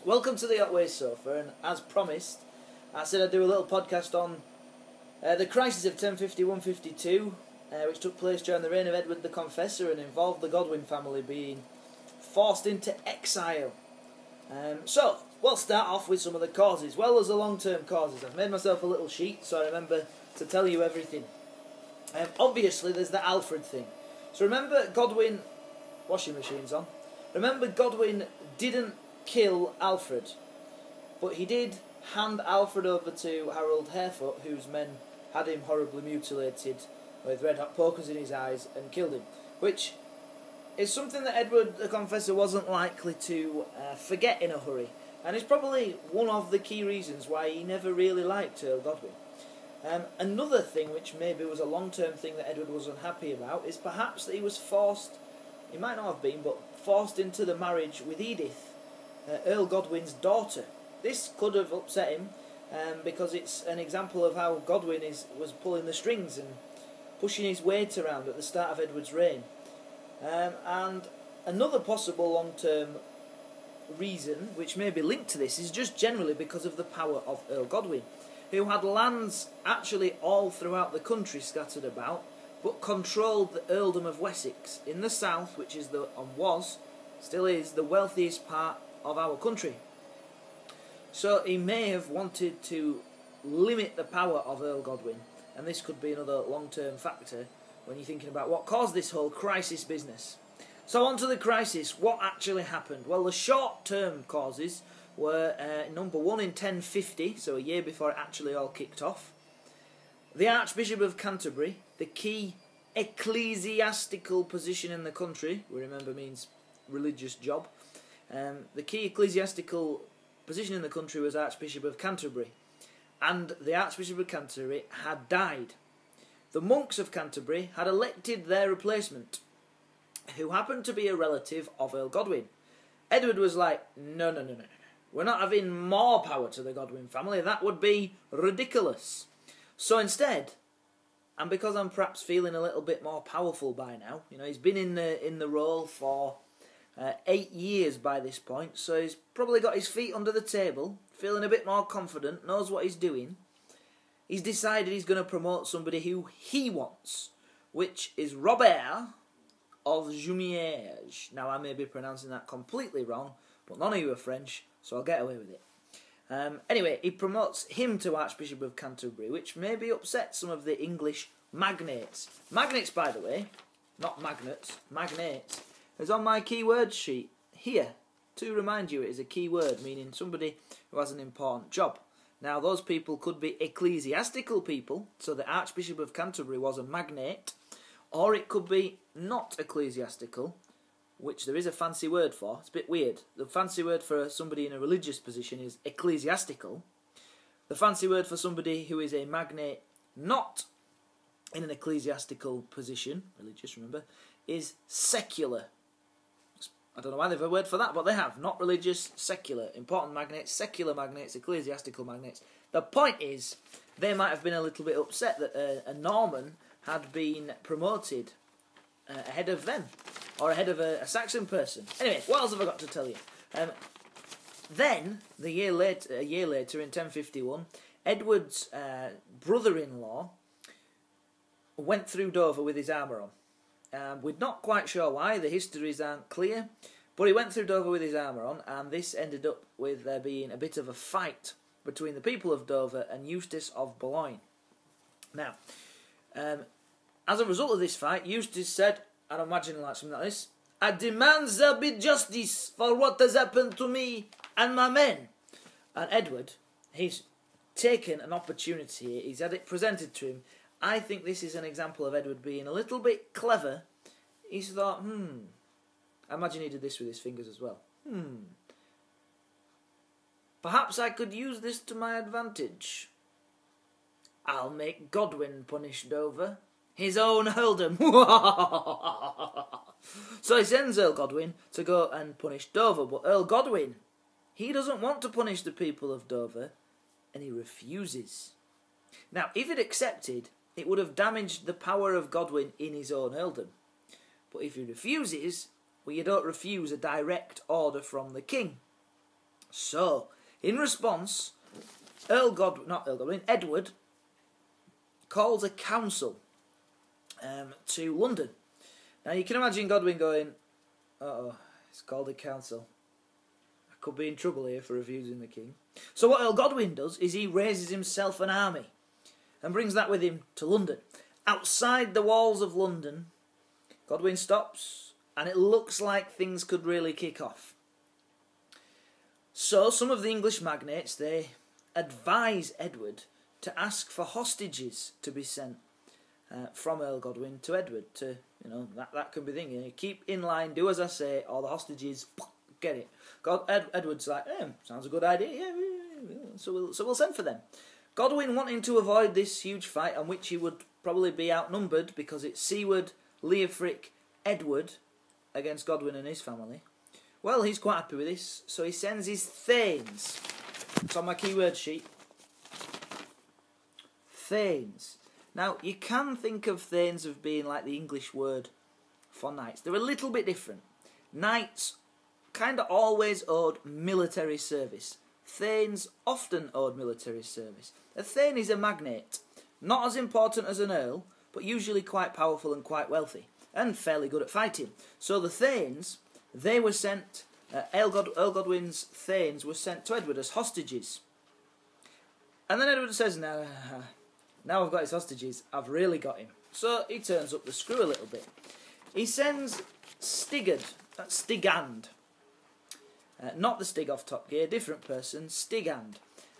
Welcome to the Otway Sofa, and as promised, I said I'd do a little podcast on the crisis of 1051-52, which took place during the reign of Edward the Confessor and involved the Godwin family being forced into exile. So, we'll start off with some of the causes, well as the long-term causes. I've made myself a little sheet so I remember to tell you everything. Obviously, there's the Alfred thing. So remember Godwin... Washing machine's on. Remember Godwin didn't kill Alfred, but he did hand Alfred over to Harold Harefoot, whose men had him horribly mutilated with red-hot pokers in his eyes and killed him, which is something that Edward the Confessor wasn't likely to forget in a hurry, and is probably one of the key reasons why he never really liked Earl Godwin. Another thing, which maybe was a long-term thing that Edward was unhappy about, is perhaps that he was forced, he might not have been, but forced into the marriage with Edith, Earl Godwin's daughter. This could have upset him, because it's an example of how Godwin was pulling the strings and pushing his weight around at the start of Edward's reign. And another possible long-term reason, which may be linked to this, is just generally because of the power of Earl Godwin, who had lands actually all throughout the country scattered about, but controlled the earldom of Wessex in the south, which is still is the wealthiest part of our country. So he may have wanted to limit the power of Earl Godwin, and this could be another long-term factor when you're thinking about what caused this whole crisis business. So on to the crisis. What actually happened? Well, the short-term causes were number one in 1050, so a year before it actually all kicked off. The Archbishop of Canterbury, the key ecclesiastical position in the country, we remember means religious job. The key ecclesiastical position in the country was Archbishop of Canterbury, and the Archbishop of Canterbury had died. The monks of Canterbury had elected their replacement, who happened to be a relative of Earl Godwin. Edward was like, no, we're not having more power to the Godwin family, that would be ridiculous. So instead, and because I'm perhaps feeling a little bit more powerful by now, he's been in the role for 8 years by this point, so he's probably got his feet under the table, feeling a bit more confident, knows what he's doing. He's decided he's going to promote somebody who he wants, which is Robert of Jumièges. Now, I may be pronouncing that completely wrong, but none of you are French, so I'll get away with it. Anyway, he promotes him to Archbishop of Canterbury, which maybe upsets some of the English magnates. Magnates, by the way, not magnets, magnates, is on my keyword sheet here to remind you it is a keyword meaning somebody who has an important job. Now, those people could be ecclesiastical people, so the Archbishop of Canterbury was a magnate, or it could be not ecclesiastical, which there is a fancy word for. It's a bit weird. The fancy word for somebody in a religious position is ecclesiastical. The fancy word for somebody who is a magnate not in an ecclesiastical position, religious, remember, is secular. I don't know why they have a word for that, but they have. Not religious, secular. Important magnates, secular magnates, ecclesiastical magnates. The point is, they might have been a little bit upset that a Norman had been promoted ahead of them, or ahead of a Saxon person. Anyway, what else have I got to tell you? Then, a year later, in 1051, Edward's brother-in-law went through Dover with his armour on. We're not quite sure why, the histories aren't clear, but he went through Dover with his armour on, and this ended up with there being a bit of a fight between the people of Dover and Eustace of Boulogne. Now, as a result of this fight, Eustace said, I'm imagining like something like this, I demand there be justice for what has happened to me and my men. And Edward, he's taken an opportunity, he's had it presented to him. I think this is an example of Edward being a little bit clever. He's thought, I imagine he did this with his fingers as well. Perhaps I could use this to my advantage. I'll make Godwin punish Dover. His own earldom. So he sends Earl Godwin to go and punish Dover, but Earl Godwin, he doesn't want to punish the people of Dover, and he refuses. Now, if he'd accepted, it would have damaged the power of Godwin in his own earldom. But if he refuses, well, you don't refuse a direct order from the king. So, in response, Edward calls a council to London. Now you can imagine Godwin going, "Uh-oh, it's called a council. I could be in trouble here for refusing the king." So what Earl Godwin does is he raises himself an army and brings that with him to London. Outside the walls of London, Godwin stops, and it looks like things could really kick off. So some of the English magnates, they advise Edward to ask for hostages to be sent from Earl Godwin to Edward. To, that can be the thing. Keep in line, do as I say, or the hostages, get it. Edward's like, sounds a good idea, yeah, so we'll send for them. Godwin, wanting to avoid this huge fight, on which he would probably be outnumbered, because it's Siward, Leofric, Edward against Godwin and his family. Well, he's quite happy with this, so he sends his thanes. It's on my keyword sheet. Thanes. Now, you can think of thanes as being like the English word for knights. They're a little bit different. Knights kind of always owed military service. Thanes often owed military service. A thane is a magnate. Not as important as an earl, but usually quite powerful and quite wealthy, and fairly good at fighting. So the thanes, they were sent, Earl Godwin's thanes were sent to Edward as hostages. And then Edward says, now I've got his hostages, I've really got him. So he turns up the screw a little bit. He sends Stigand, not the Stig off Top Gear, different person, Stigand.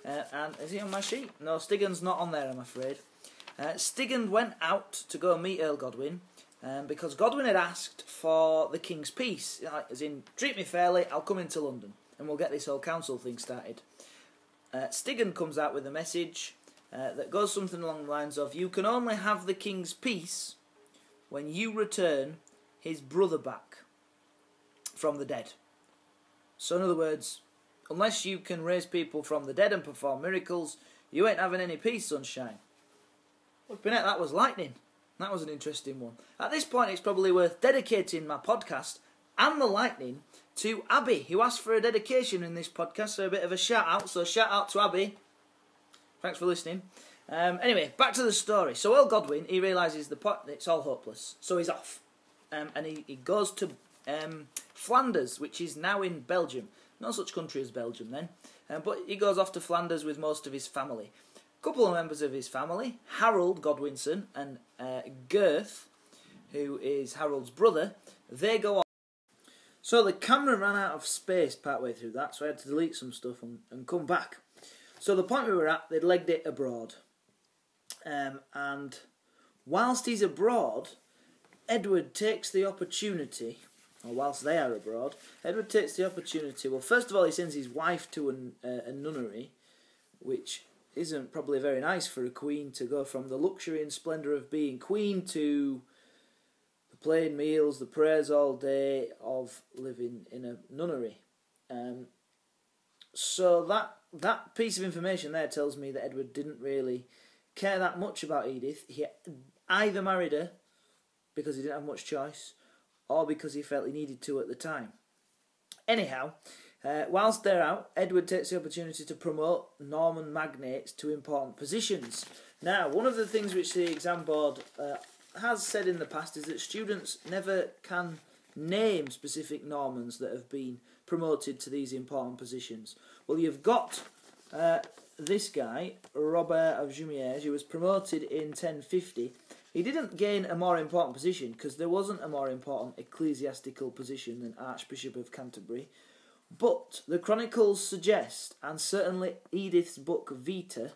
And is he on my sheet? No, Stigand's not on there, I'm afraid. Stigand went out to go meet Earl Godwin, because Godwin had asked for the king's peace, as in, treat me fairly, I'll come into London, and we'll get this whole council thing started. Stigand comes out with a message that goes something along the lines of, you can only have the king's peace when you return his brother back from the dead. So in other words, unless you can raise people from the dead and perform miracles, you ain't having any peace, sunshine. Flipping heck, that was lightning. That was an interesting one. At this point, it's probably worth dedicating my podcast and the lightning to Abby, who asked for a dedication in this podcast, so a bit of a shout-out. So shout-out to Abby. Thanks for listening. Anyway, back to the story. So Earl Godwin, he realises it's all hopeless, so he's off. And he goes to Flanders, which is now in Belgium. No such country as Belgium then. But he goes off to Flanders with most of his family. A couple of members of his family, Harold Godwinson and Gurth, who is Harold's brother, they go off. So the camera ran out of space partway through that, so I had to delete some stuff and come back. So the point we were at, they'd legged it abroad. And whilst he's abroad, Edward takes the opportunity, or whilst they are abroad, Edward takes the opportunity, well, first of all, he sends his wife to a nunnery, which isn't probably very nice for a queen to go from the luxury and splendour of being queen to the plain meals, the prayers all day of living in a nunnery. So that piece of information there tells me that Edward didn't really care that much about Edith. He either married her because he didn't have much choice, or because he felt he needed to at the time. Anyhow, whilst they're out, Edward takes the opportunity to promote Norman magnates to important positions. Now, one of the things which the exam board has said in the past is that students never can name specific Normans that have been promoted to these important positions. Well, you've got this guy, Robert of Jumièges, who was promoted in 1050. He didn't gain a more important position because there wasn't a more important ecclesiastical position than Archbishop of Canterbury. But the chronicles suggest, and certainly Edith's book Vita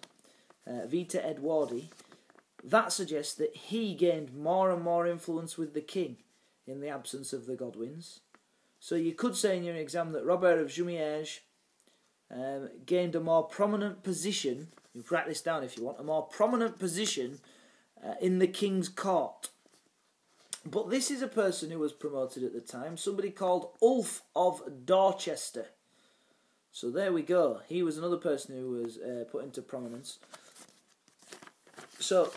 Edwardi, that suggests that he gained more and more influence with the king in the absence of the Godwins. So you could say in your exam that Robert of Jumièges gained a more prominent position, you write this down if you want, a more prominent position in the king's court. But this is a person who was promoted at the time, somebody called Ulf of Dorchester. So there we go. He was another person who was put into prominence. So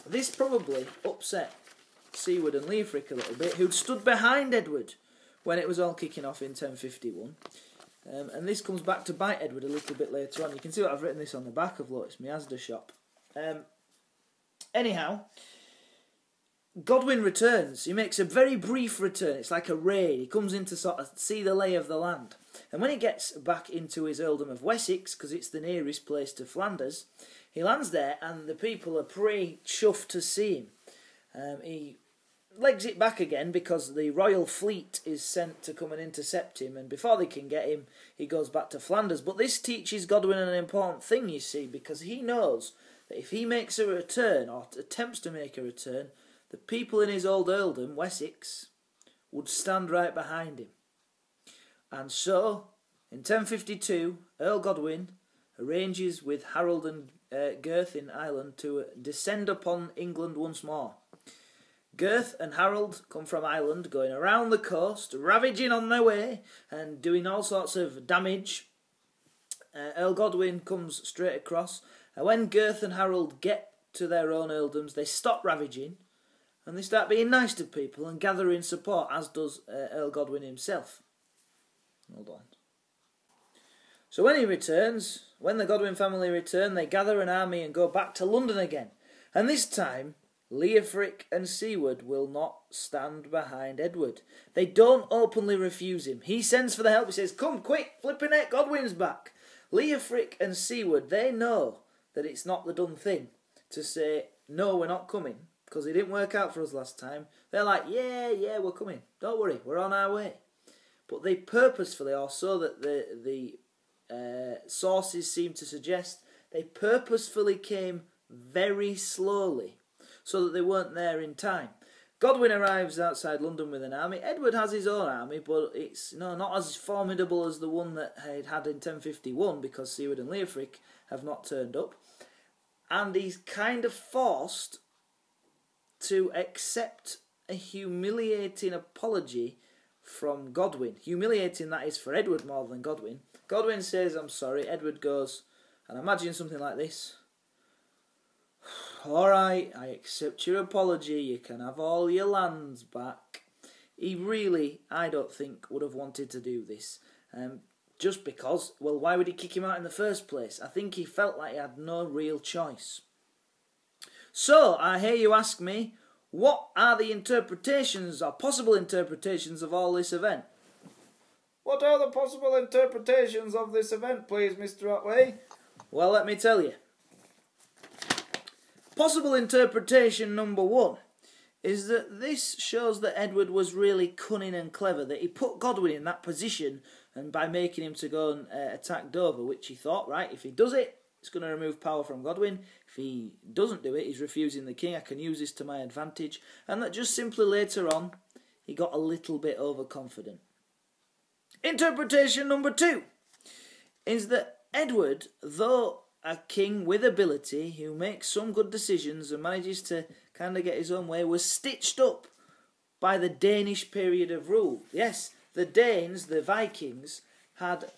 this probably upset Siward and Leofric a little bit, who'd stood behind Edward when it was all kicking off in 1051. And this comes back to bite Edward a little bit later on. You can see what I've written this on the back of, look, it's my Asda shop. Anyhow, Godwin returns. He makes a very brief return. It's like a raid. He comes in to sort of see the lay of the land. And when he gets back into his earldom of Wessex, because it's the nearest place to Flanders, he lands there and the people are pretty chuffed to see him. He legs it back again because the royal fleet is sent to come and intercept him, and before they can get him, he goes back to Flanders. But this teaches Godwin an important thing, you see, because he knows that if he makes a return, or attempts to make a return, the people in his old earldom, Wessex, would stand right behind him. And so, in 1052, Earl Godwin arranges with Harold and Gurth in Ireland to descend upon England once more. Gurth and Harold come from Ireland, going around the coast, ravaging on their way, and doing all sorts of damage. Earl Godwin comes straight across, and when Gurth and Harold get to their own earldoms, they stop ravaging, and they start being nice to people and gathering support, as does Earl Godwin himself. Hold on. So when he returns, when the Godwin family return, they gather an army and go back to London again. And this time, Leofric and Siward will not stand behind Edward. They don't openly refuse him. He sends for the help. He says, "Come quick, flipping heck, Godwin's back." Leofric and Siward, they know that it's not the done thing to say, "No, we're not coming," because it didn't work out for us last time. They're like, yeah, we're coming. Don't worry, we're on our way. But they purposefully, or so that the sources seem to suggest, they purposefully came very slowly so that they weren't there in time. Godwin arrives outside London with an army. Edward has his own army, but it's not as formidable as the one that he'd had in 1051, because Siward and Leofric have not turned up. And he's kind of forced to accept a humiliating apology from Godwin. Humiliating, that is, for Edward more than Godwin. Godwin says, "I'm sorry." Edward goes, and imagine something like this: "All right, I accept your apology. You can have all your lands back." He really, I don't think, would have wanted to do this. Just because, well, why would he kick him out in the first place? I think he felt like he had no real choice. So, I hear you ask me, what are the interpretations, or possible interpretations, of all this event? What are the possible interpretations of this event, please, Mr. Otway? Well, let me tell you. Possible interpretation number one is that this shows that Edward was really cunning and clever, that he put Godwin in that position, and by making him to go and attack Dover, which he thought, right, if he does it, it's going to remove power from Godwin. If he doesn't do it, he's refusing the king. I can use this to my advantage. And that just simply later on, he got a little bit overconfident. Interpretation number two is that Edward, though a king with ability who makes some good decisions and manages to kind of get his own way, was stitched up by the Danish period of rule. Yes, the Danes, the Vikings, had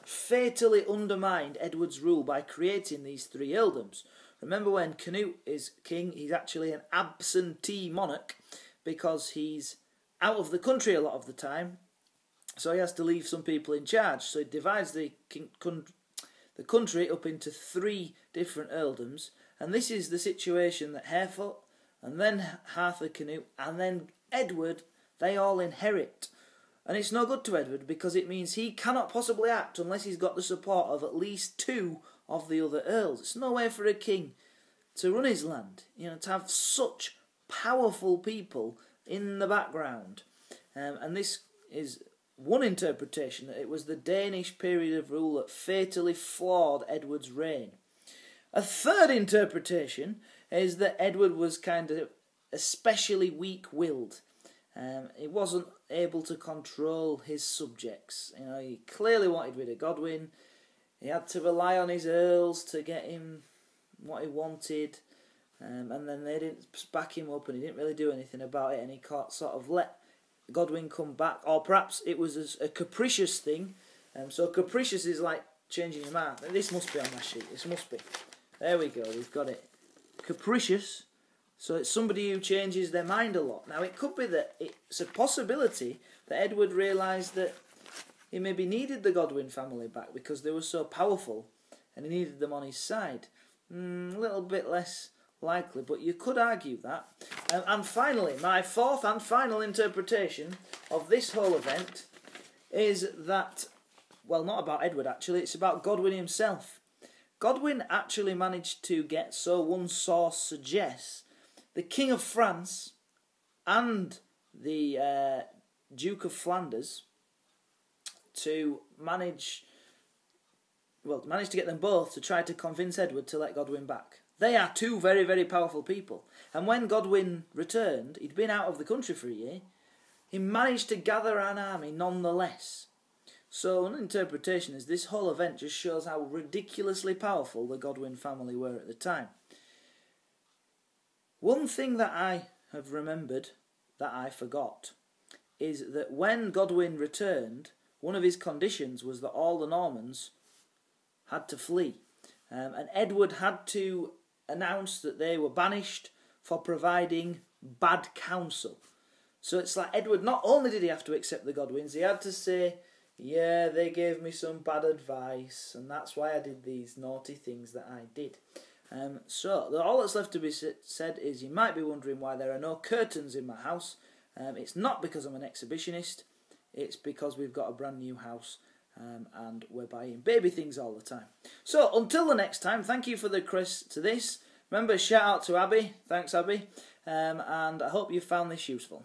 fatally undermined Edward's rule by creating these three earldoms. Remember, when Canute is king, he's actually an absentee monarch because he's out of the country a lot of the time, so he has to leave some people in charge. So he divides the country up into three different earldoms, and this is the situation that Harefoot, and then Arthur Canute, and then Edward, they all inherit. And it's no good to Edward, because it means he cannot possibly act unless he's got the support of at least two of the other earls. It's no way for a king to run his land, to have such powerful people in the background. And this is one interpretation, that it was the Danish period of rule that fatally flawed Edward's reign. A third interpretation is that Edward was kind of especially weak-willed. He wasn't able to control his subjects. He clearly wanted rid of Godwin. He had to rely on his earls to get him what he wanted, and then they didn't back him up, and he didn't really do anything about it, and he sort of let Godwin come back, or perhaps it was a capricious thing. So capricious is like changing your mind. This must be on my sheet. This must be. There we go. We've got it. Capricious. So it's somebody who changes their mind a lot. Now, it could be that it's a possibility that Edward realised that he maybe needed the Godwin family back because they were so powerful and he needed them on his side. A little bit less likely, but you could argue that. And finally, my fourth and final interpretation of this whole event is that, well, not about Edward actually, it's about Godwin himself. Godwin actually managed to get, so one source suggests, the King of France and the Duke of Flanders to manage to get them both to try to convince Edward to let Godwin back. They are two very, very powerful people. And when Godwin returned, he'd been out of the country for a year, he managed to gather an army nonetheless. So an interpretation is this whole event just shows how ridiculously powerful the Godwin family were at the time. One thing that I have remembered that I forgot is that when Godwin returned, one of his conditions was that all the Normans had to flee. And Edward had to announce that they were banished for providing bad counsel. So it's like Edward, not only did he have to accept the Godwins, he had to say, yeah, they gave me some bad advice, and that's why I did these naughty things that I did. So all that's left to be said is you might be wondering why there are no curtains in my house. It's not because I'm an exhibitionist, it's because we've got a brand new house. And we're buying baby things all the time. So, until the next time, thank you for the Chris to this. Remember, shout out to Abby. Thanks, Abby. And I hope you found this useful.